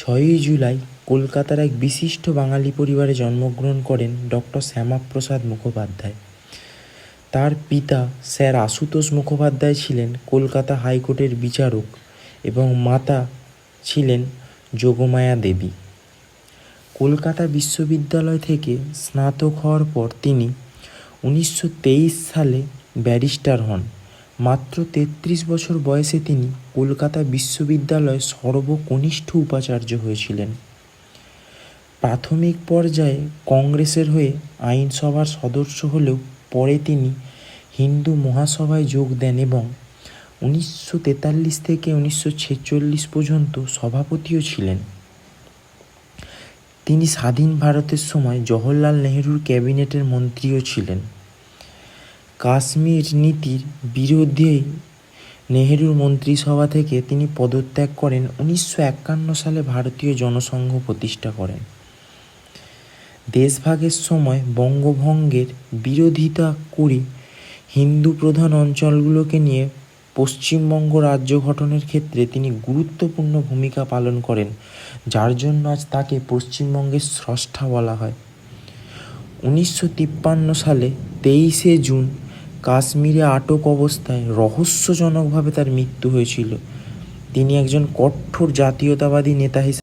6ই জুলাই কলকাতার এক বিশিষ্ট বাঙালি পরিবারে জন্মগ্রহণ করেন ডক্টর শ্যামাপ্রসাদ মুখোপাধ্যায়। তার পিতা স্যার আশুতোষ মুখোপাধ্যায় ছিলেন কলকাতা হাইকোর্টের বিচারক এবং মাতা ছিলেন যোগমায়া দেবী। কলকাতা বিশ্ববিদ্যালয় থেকে স্নাতক হওয়ার পর তিনি 1923 সালে ব্যারিস্টার হন। মাত্র 33 বছর বয়সে তিনি কলকাতা বিশ্ববিদ্যালয়ের সর্বকনিষ্ঠ উপাচার্য হয়েছিলেন। প্রাথমিক পর্যায়ে কংগ্রেসের হয়ে আইনসভার সদস্য হলেও পরে তিনি হিন্দু মহাসভায় যোগ দেন এবং 1943 থেকে 1946 পর্যন্ত সভাপতিও ছিলেন। তিনি স্বাধীন ভারতের সময় জওহরলাল নেহরুর ক্যাবিনেটের মন্ত্রীও ছিলেন। কাশ্মীর নীতির বিরুদ্ধে নেহরুর মন্ত্রিসভা থেকে তিনি পদত্যাগ করেন। 1951 সালে ভারতীয় জনসংঘ প্রতিষ্ঠা করেন। দেশভাগের সময় বঙ্গভঙ্গের বিরোধিতা করে হিন্দু প্রধান অঞ্চলগুলোকে নিয়ে পশ্চিমবঙ্গ রাজ্য গঠনের ক্ষেত্রে তিনি গুরুত্বপূর্ণ ভূমিকা পালন করেন, যার জন্য আজ তাকে পশ্চিমবঙ্গের স্রষ্টা বলা হয়। 1953 সালে 23শে জুন কাশ্মীরে আটক অবস্থায় রহস্যজনকভাবে তার মৃত্যু হয়েছিল। তিনি একজন কঠোর জাতীয়তাবাদী নেতা হিসেবে